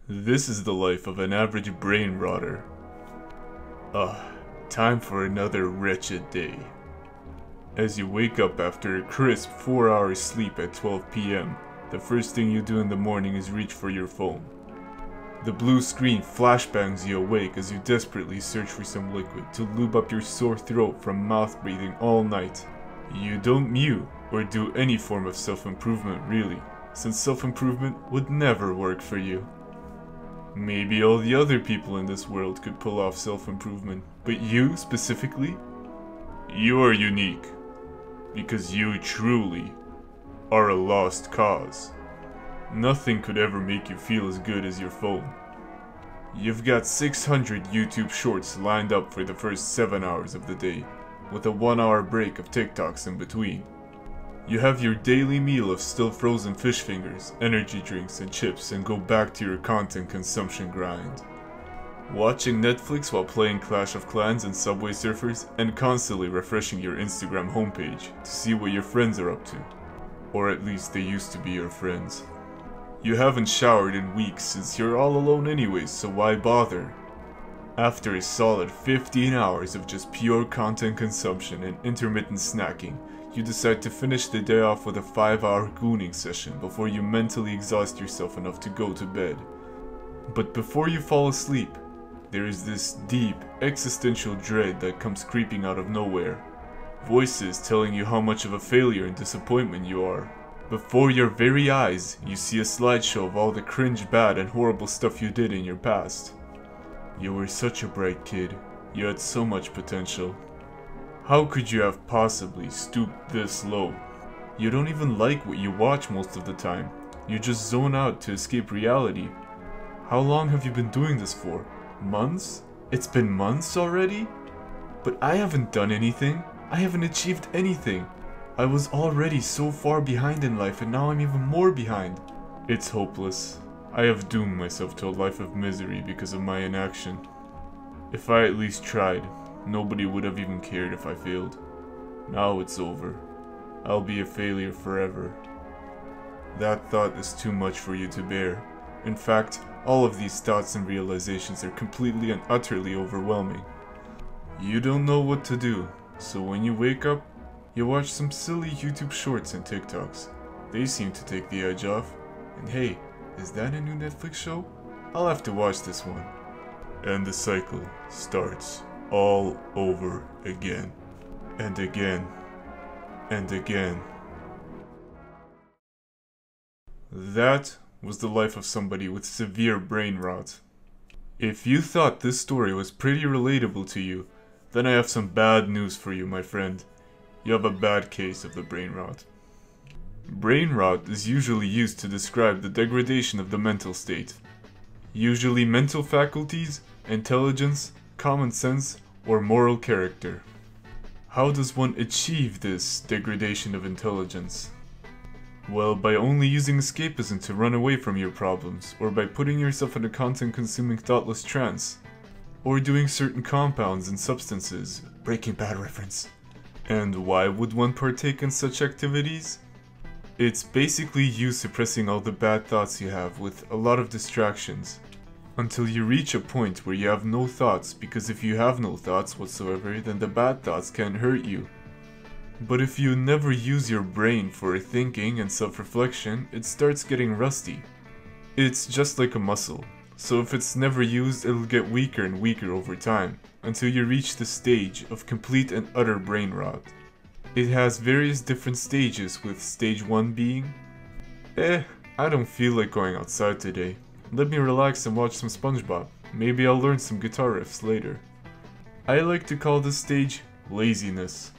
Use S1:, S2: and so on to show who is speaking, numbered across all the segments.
S1: This is the life of an average brain rotter. Time for another wretched day. As you wake up after a crisp 4 hours sleep at 12 p.m., the first thing you do in the morning is reach for your phone. The blue screen flashbangs you awake as you desperately search for some liquid to lube up your sore throat from mouth breathing all night. You don't mew or do any form of self-improvement really, since self-improvement would never work for you. Maybe all the other people in this world could pull off self-improvement, but you specifically? You are unique, because you truly are a lost cause. Nothing could ever make you feel as good as your phone. You've got 600 YouTube shorts lined up for the first 7 hours of the day, with a 1-hour break of TikToks in between. You have your daily meal of still frozen fish fingers, energy drinks and chips, and go back to your content consumption grind. Watching Netflix while playing Clash of Clans and Subway Surfers, and constantly refreshing your Instagram homepage to see what your friends are up to. Or at least they used to be your friends. You haven't showered in weeks since you're all alone anyways, so why bother? After a solid 15 hours of just pure content consumption and intermittent snacking, you decide to finish the day off with a 5-hour gooning session before you mentally exhaust yourself enough to go to bed. But before you fall asleep, there is this deep, existential dread that comes creeping out of nowhere. Voices telling you how much of a failure and disappointment you are. Before your very eyes, you see a slideshow of all the cringe, bad, and horrible stuff you did in your past. You were such a bright kid. You had so much potential. How could you have possibly stooped this low? You don't even like what you watch most of the time. You just zone out to escape reality. How long have you been doing this for? Months? It's been months already? But I haven't done anything. I haven't achieved anything. I was already so far behind in life and now I'm even more behind. It's hopeless. I have doomed myself to a life of misery because of my inaction. If I at least tried, nobody would have even cared if I failed. Now it's over. I'll be a failure forever. That thought is too much for you to bear. In fact, all of these thoughts and realizations are completely and utterly overwhelming. You don't know what to do, so when you wake up, you watch some silly YouTube shorts and TikToks. They seem to take the edge off. And hey, is that a new Netflix show? I'll have to watch this one. And the cycle starts all over again. And again. And again. That was the life of somebody with severe brain rot. If you thought this story was pretty relatable to you, then I have some bad news for you, my friend. You have a bad case of the brain rot. Brain rot is usually used to describe the degradation of the mental state. Usually mental faculties, intelligence, common sense, or moral character. How does one achieve this degradation of intelligence? Well, by only using escapism to run away from your problems, or by putting yourself in a content-consuming thoughtless trance, or doing certain compounds and substances. Breaking Bad reference. And why would one partake in such activities? It's basically you suppressing all the bad thoughts you have with a lot of distractions, until you reach a point where you have no thoughts, because if you have no thoughts whatsoever, then the bad thoughts can't hurt you. But if you never use your brain for thinking and self-reflection, it starts getting rusty. It's just like a muscle, so if it's never used, it'll get weaker and weaker over time, until you reach the stage of complete and utter brain rot. It has various different stages, with stage 1 being, I don't feel like going outside today. Let me relax and watch some SpongeBob. Maybe I'll learn some guitar riffs later. I like to call this stage laziness.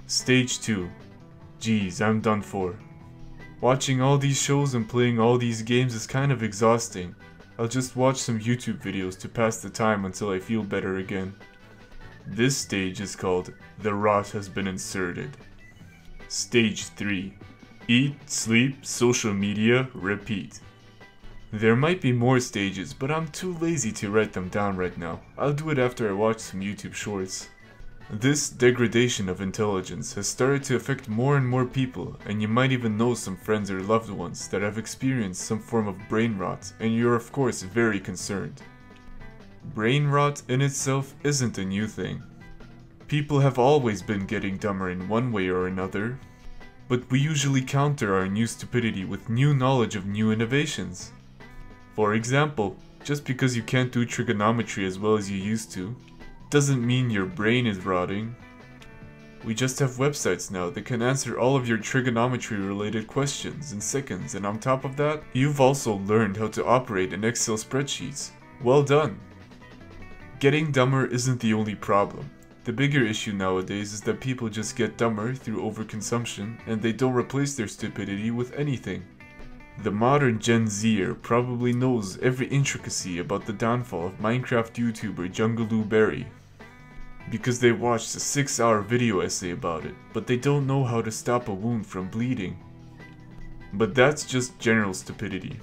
S1: Stage 2. Geez, I'm done for. Watching all these shows and playing all these games is kind of exhausting. I'll just watch some YouTube videos to pass the time until I feel better again. This stage is called The Rot Has Been Inserted. Stage 3. Eat, sleep, social media, repeat. There might be more stages, but I'm too lazy to write them down right now. I'll do it after I watch some YouTube shorts. This degradation of intelligence has started to affect more and more people, and you might even know some friends or loved ones that have experienced some form of brain rot, and you're of course very concerned. Brain rot in itself isn't a new thing. People have always been getting dumber in one way or another, but we usually counter our new stupidity with new knowledge of new innovations. For example, just because you can't do trigonometry as well as you used to, doesn't mean your brain is rotting. We just have websites now that can answer all of your trigonometry related questions in seconds, and on top of that, you've also learned how to operate in Excel spreadsheets. Well done! Getting dumber isn't the only problem. The bigger issue nowadays is that people just get dumber through overconsumption, and they don't replace their stupidity with anything. The modern Gen Zer probably knows every intricacy about the downfall of Minecraft YouTuber Jungaloo Berry, because they watched a 6-hour video essay about it, but they don't know how to stop a wound from bleeding. But that's just general stupidity.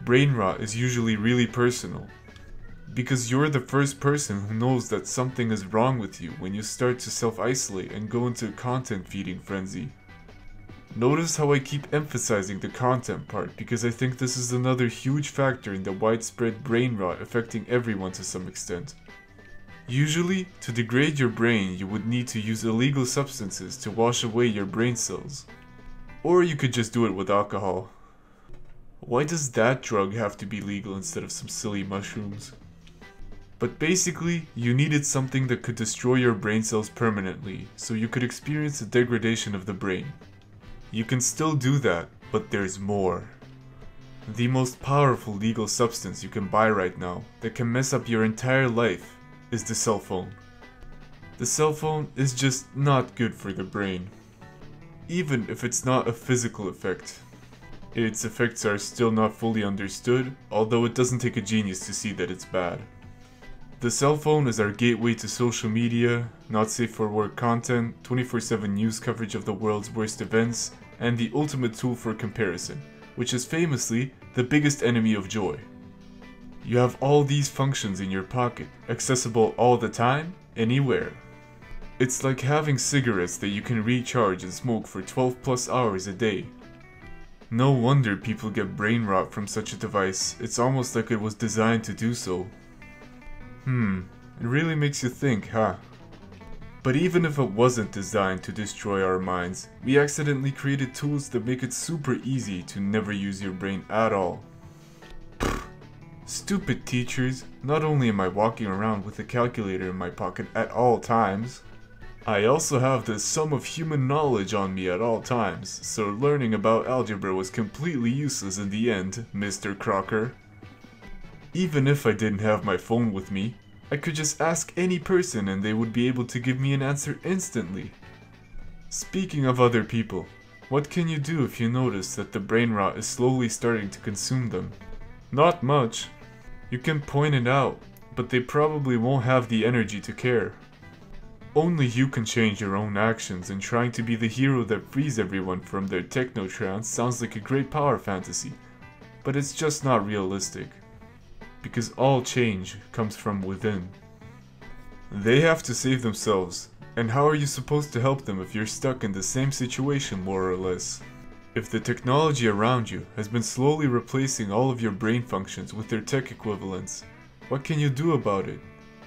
S1: Brain rot is usually really personal, because you're the first person who knows that something is wrong with you when you start to self-isolate and go into a content feeding frenzy. Notice how I keep emphasizing the content part, because I think this is another huge factor in the widespread brain rot affecting everyone to some extent. Usually, to degrade your brain, you would need to use illegal substances to wash away your brain cells. Or you could just do it with alcohol. Why does that drug have to be legal instead of some silly mushrooms? But basically, you needed something that could destroy your brain cells permanently, so you could experience the degradation of the brain. You can still do that, but there's more. The most powerful legal substance you can buy right now that can mess up your entire life is the cell phone. The cell phone is just not good for the brain, even if it's not a physical effect. Its effects are still not fully understood, although it doesn't take a genius to see that it's bad. The cell phone is our gateway to social media, not safe for work content, 24/7 news coverage of the world's worst events, and the ultimate tool for comparison, which is famously the biggest enemy of joy. You have all these functions in your pocket, accessible all the time, anywhere. It's like having cigarettes that you can recharge and smoke for 12+ hours a day. No wonder people get brain rot from such a device. It's almost like it was designed to do so. It really makes you think, huh? But even if it wasn't designed to destroy our minds, we accidentally created tools that make it super easy to never use your brain at all. Stupid teachers, not only am I walking around with a calculator in my pocket at all times, I also have the sum of human knowledge on me at all times, so learning about algebra was completely useless in the end, Mr. Crocker. Even if I didn't have my phone with me, I could just ask any person and they would be able to give me an answer instantly. Speaking of other people, what can you do if you notice that the brain rot is slowly starting to consume them? Not much. You can point it out, but they probably won't have the energy to care. Only you can change your own actions, and trying to be the hero that frees everyone from their techno trance sounds like a great power fantasy, but it's just not realistic. Because all change comes from within. They have to save themselves, and how are you supposed to help them if you're stuck in the same situation more or less? If the technology around you has been slowly replacing all of your brain functions with their tech equivalents, what can you do about it?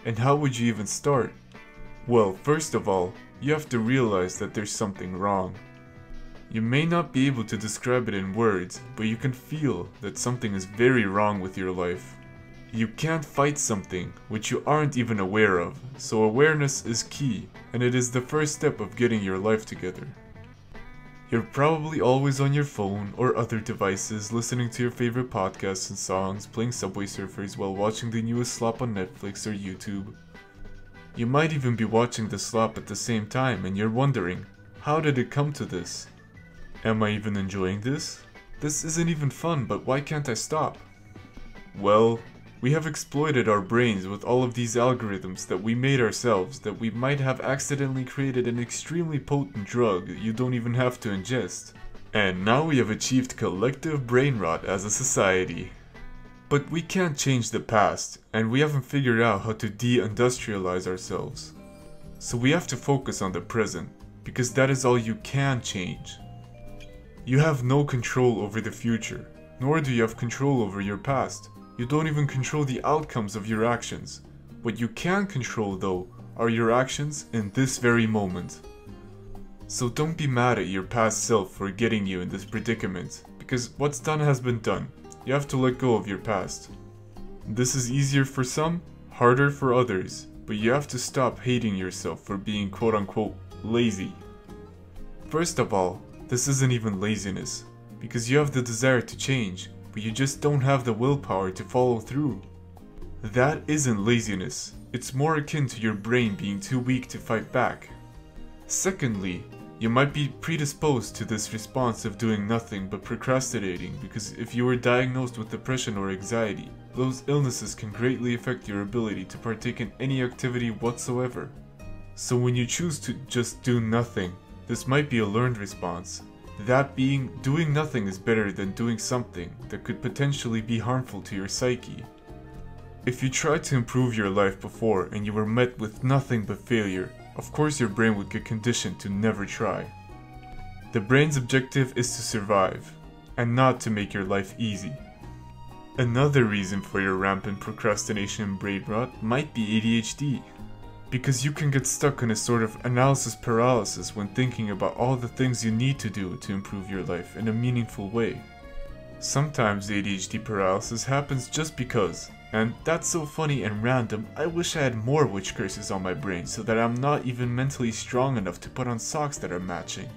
S1: And how would you even start? Well, first of all, you have to realize that there's something wrong. You may not be able to describe it in words, but you can feel that something is very wrong with your life. You can't fight something which you aren't even aware of, so awareness is key, and it is the first step of getting your life together. You're probably always on your phone or other devices listening to your favorite podcasts and songs, playing Subway Surfers while watching the newest slop on Netflix or YouTube. You might even be watching the slop at the same time and you're wondering, how did it come to this? Am I even enjoying this? This isn't even fun, but why can't I stop? Well, we have exploited our brains with all of these algorithms that we made ourselves that we might have accidentally created an extremely potent drug you don't even have to ingest. And now we have achieved collective brain rot as a society. But we can't change the past, and we haven't figured out how to de-industrialize ourselves. So we have to focus on the present, because that is all you can change. You have no control over the future, nor do you have control over your past. You don't even control the outcomes of your actions. What you can control, though, are your actions in this very moment. So don't be mad at your past self for getting you in this predicament, because what's done has been done. You have to let go of your past. This is easier for some, harder for others, but you have to stop hating yourself for being quote-unquote lazy. First of all, this isn't even laziness, because you have the desire to change, but you just don't have the willpower to follow through. That isn't laziness, it's more akin to your brain being too weak to fight back. Secondly, you might be predisposed to this response of doing nothing but procrastinating, because if you were diagnosed with depression or anxiety, those illnesses can greatly affect your ability to partake in any activity whatsoever. So when you choose to just do nothing, this might be a learned response. That being, doing nothing is better than doing something that could potentially be harmful to your psyche. If you tried to improve your life before and you were met with nothing but failure, of course your brain would get conditioned to never try. The brain's objective is to survive, and not to make your life easy. Another reason for your rampant procrastination and brain rot might be ADHD, because you can get stuck in a sort of analysis paralysis when thinking about all the things you need to do to improve your life in a meaningful way. Sometimes ADHD paralysis happens just because, and that's so funny and random, I wish I had more witch curses on my brain so that I'm not even mentally strong enough to put on socks that are matching.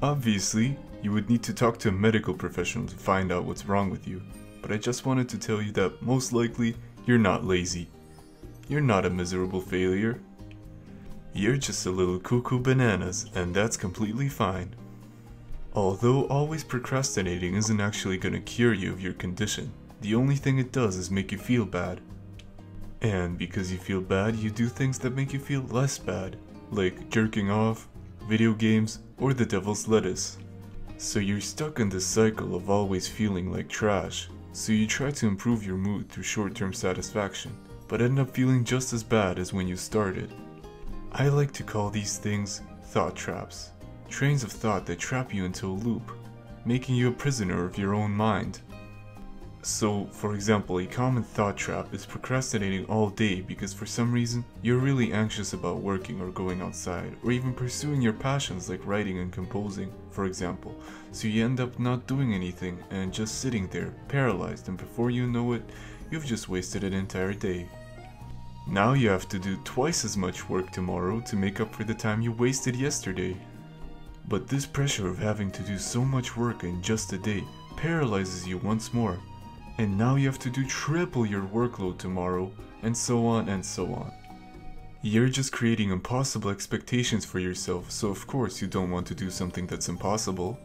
S1: Obviously, you would need to talk to a medical professional to find out what's wrong with you, but I just wanted to tell you that most likely, you're not lazy. You're not a miserable failure. You're just a little cuckoo bananas, and that's completely fine. Although always procrastinating isn't actually gonna cure you of your condition, the only thing it does is make you feel bad. And because you feel bad, you do things that make you feel less bad, like jerking off, video games, or the devil's lettuce. So you're stuck in this cycle of always feeling like trash, so you try to improve your mood through short-term satisfaction, but end up feeling just as bad as when you started. I like to call these things thought traps. Trains of thought that trap you into a loop, making you a prisoner of your own mind. So, for example, a common thought trap is procrastinating all day because for some reason, you're really anxious about working or going outside, or even pursuing your passions like writing and composing, for example, so you end up not doing anything and just sitting there, paralyzed, and before you know it, you've just wasted an entire day. Now you have to do twice as much work tomorrow to make up for the time you wasted yesterday. But this pressure of having to do so much work in just a day paralyzes you once more, and now you have to do triple your workload tomorrow, and so on and so on. You're just creating impossible expectations for yourself, so of course you don't want to do something that's impossible.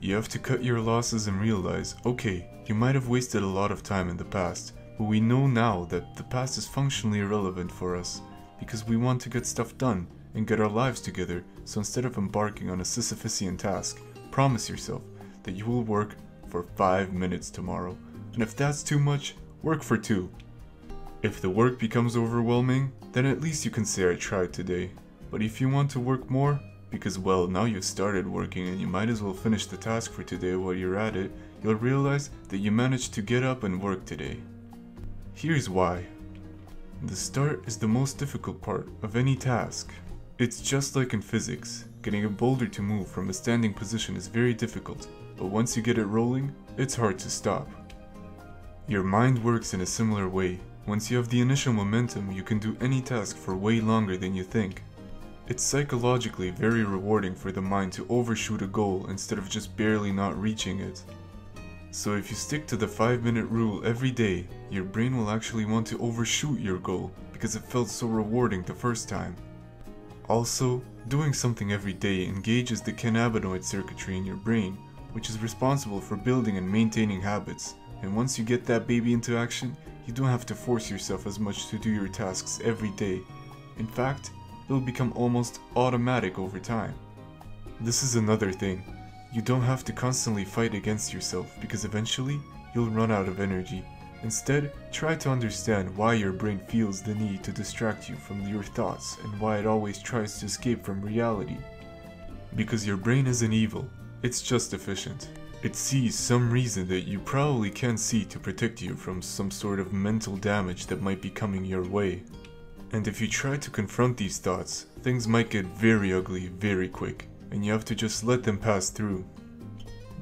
S1: You have to cut your losses and realize, okay, you might have wasted a lot of time in the past, but we know now that the past is functionally irrelevant for us, because we want to get stuff done and get our lives together, so instead of embarking on a Sisyphusian task, promise yourself that you will work for 5 minutes tomorrow, and if that's too much, work for 2. If the work becomes overwhelming, then at least you can say I tried today. But if you want to work more, because well, now you've started working and you might as well finish the task for today while you're at it, you'll realize that you managed to get up and work today. Here's why. The start is the most difficult part of any task. It's just like in physics, getting a boulder to move from a standing position is very difficult, but once you get it rolling, it's hard to stop. Your mind works in a similar way. Once you have the initial momentum, you can do any task for way longer than you think. It's psychologically very rewarding for the mind to overshoot a goal instead of just barely not reaching it. So if you stick to the 5-minute rule every day, your brain will actually want to overshoot your goal because it felt so rewarding the first time. Also, doing something every day engages the cannabinoid circuitry in your brain, which is responsible for building and maintaining habits, and once you get that baby into action, you don't have to force yourself as much to do your tasks every day. In fact, it'll become almost automatic over time. This is another thing. You don't have to constantly fight against yourself because eventually you'll run out of energy, Instead, try to understand why your brain feels the need to distract you from your thoughts and why it always tries to escape from reality. Because your brain isn't evil, it's just efficient. It sees some reason that you probably can't see to protect you from some sort of mental damage that might be coming your way. And if you try to confront these thoughts, things might get very ugly very quick, and you have to just let them pass through.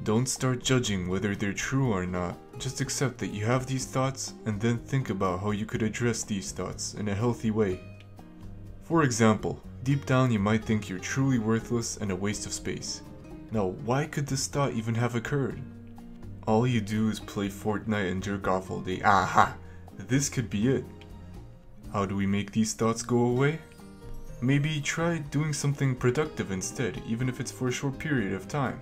S1: Don't start judging whether they're true or not, just accept that you have these thoughts and then think about how you could address these thoughts in a healthy way. For example, deep down you might think you're truly worthless and a waste of space. Now, why could this thought even have occurred? All you do is play Fortnite and jerk off all day. Aha! This could be it. How do we make these thoughts go away? Maybe try doing something productive instead, even if it's for a short period of time.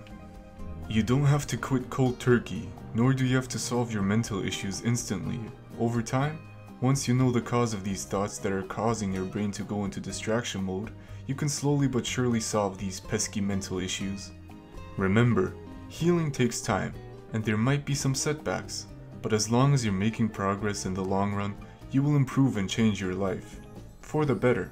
S1: You don't have to quit cold turkey, nor do you have to solve your mental issues instantly. Over time, once you know the cause of these thoughts that are causing your brain to go into distraction mode, you can slowly but surely solve these pesky mental issues. Remember, healing takes time, and there might be some setbacks, but as long as you're making progress in the long run, you will improve and change your life, for the better.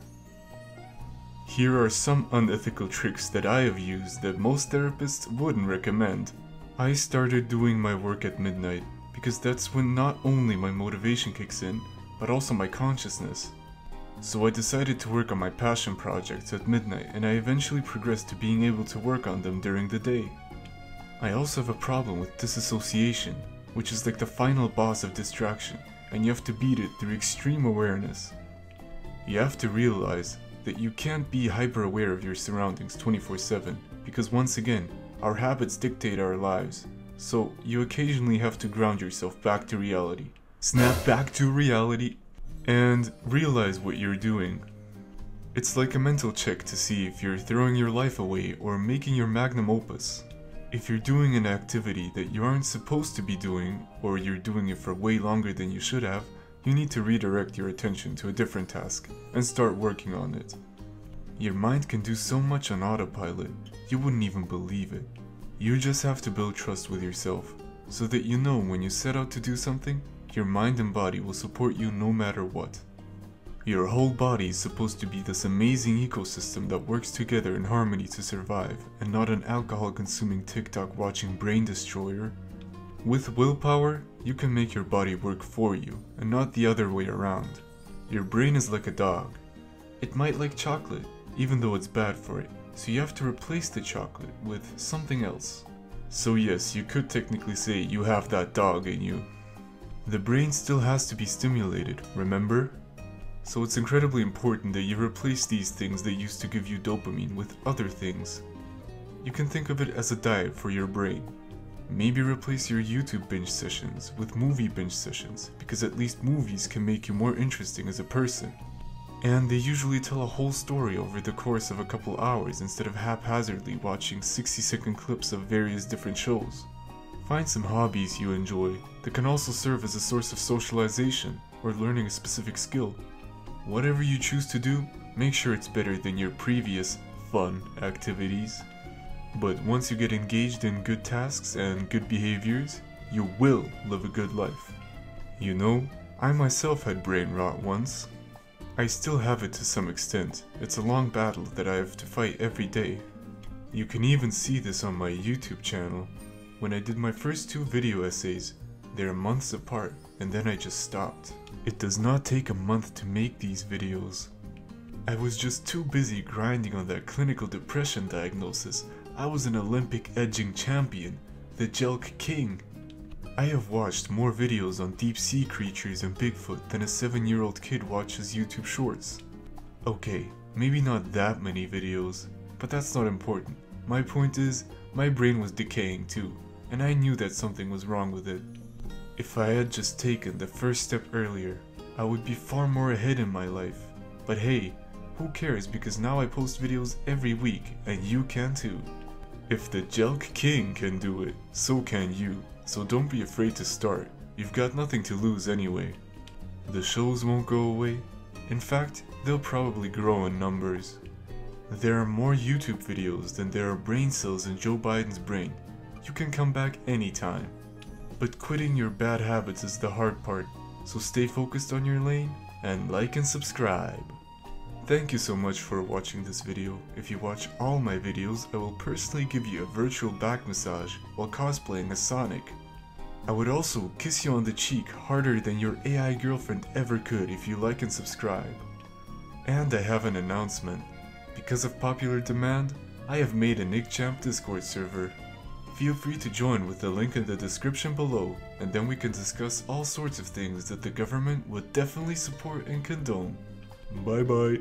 S1: Here are some unethical tricks that I have used that most therapists wouldn't recommend. I started doing my work at midnight because that's when not only my motivation kicks in, but also my consciousness. So I decided to work on my passion projects at midnight, and I eventually progressed to being able to work on them during the day. I also have a problem with disassociation, which is like the final boss of distraction, and you have to beat it through extreme awareness. You have to realize that you can't be hyper-aware of your surroundings 24/7, because once again, our habits dictate our lives, so you occasionally have to ground yourself back to reality. Snap back to reality and realize what you're doing. It's like a mental check to see if you're throwing your life away or making your magnum opus. If you're doing an activity that you aren't supposed to be doing, or you're doing it for way longer than you should have, you need to redirect your attention to a different task and start working on it. Your mind can do so much on autopilot, you wouldn't even believe it. You just have to build trust with yourself, so that you know when you set out to do something, your mind and body will support you no matter what. Your whole body is supposed to be this amazing ecosystem that works together in harmony to survive, and not an alcohol-consuming TikTok-watching brain destroyer. With willpower, you can make your body work for you, and not the other way around. Your brain is like a dog. It might like chocolate, even though it's bad for it, so you have to replace the chocolate with something else. So yes, you could technically say you have that dog in you. The brain still has to be stimulated, remember? So it's incredibly important that you replace these things that used to give you dopamine with other things. You can think of it as a diet for your brain. Maybe replace your YouTube binge sessions with movie binge sessions, because at least movies can make you more interesting as a person. And they usually tell a whole story over the course of a couple hours instead of haphazardly watching 60-second clips of various different shows. Find some hobbies you enjoy that can also serve as a source of socialization or learning a specific skill. Whatever you choose to do, make sure it's better than your previous fun activities. But once you get engaged in good tasks and good behaviors, you will live a good life. You know, I myself had brain rot once. I still have it to some extent. It's a long battle that I have to fight every day. You can even see this on my YouTube channel. When I did my first 2 video essays, they're months apart, and then I just stopped. It does not take a month to make these videos. I was just too busy grinding on that clinical depression diagnosis. I was an Olympic edging champion, the Jelk King. I have watched more videos on deep sea creatures and Bigfoot than a 7-year-old kid watches YouTube shorts. Okay, maybe not that many videos, but that's not important. My point is, my brain was decaying too, and I knew that something was wrong with it. If I had just taken the first step earlier, I would be far more ahead in my life. But hey, who cares, because now I post videos every week, and you can too. If the Jelk King can do it, so can you. So don't be afraid to start. You've got nothing to lose anyway. The shows won't go away. In fact, they'll probably grow in numbers. There are more YouTube videos than there are brain cells in Joe Biden's brain. You can come back anytime. But quitting your bad habits is the hard part, so stay focused on your lane, and like and subscribe. Thank you so much for watching this video. If you watch all my videos, I will personally give you a virtual back massage while cosplaying as Sonic. I would also kiss you on the cheek harder than your AI girlfriend ever could if you like and subscribe. And I have an announcement. Because of popular demand, I have made a NickChamp Discord server. Feel free to join with the link in the description below, and then we can discuss all sorts of things that the government would definitely support and condone. Bye bye.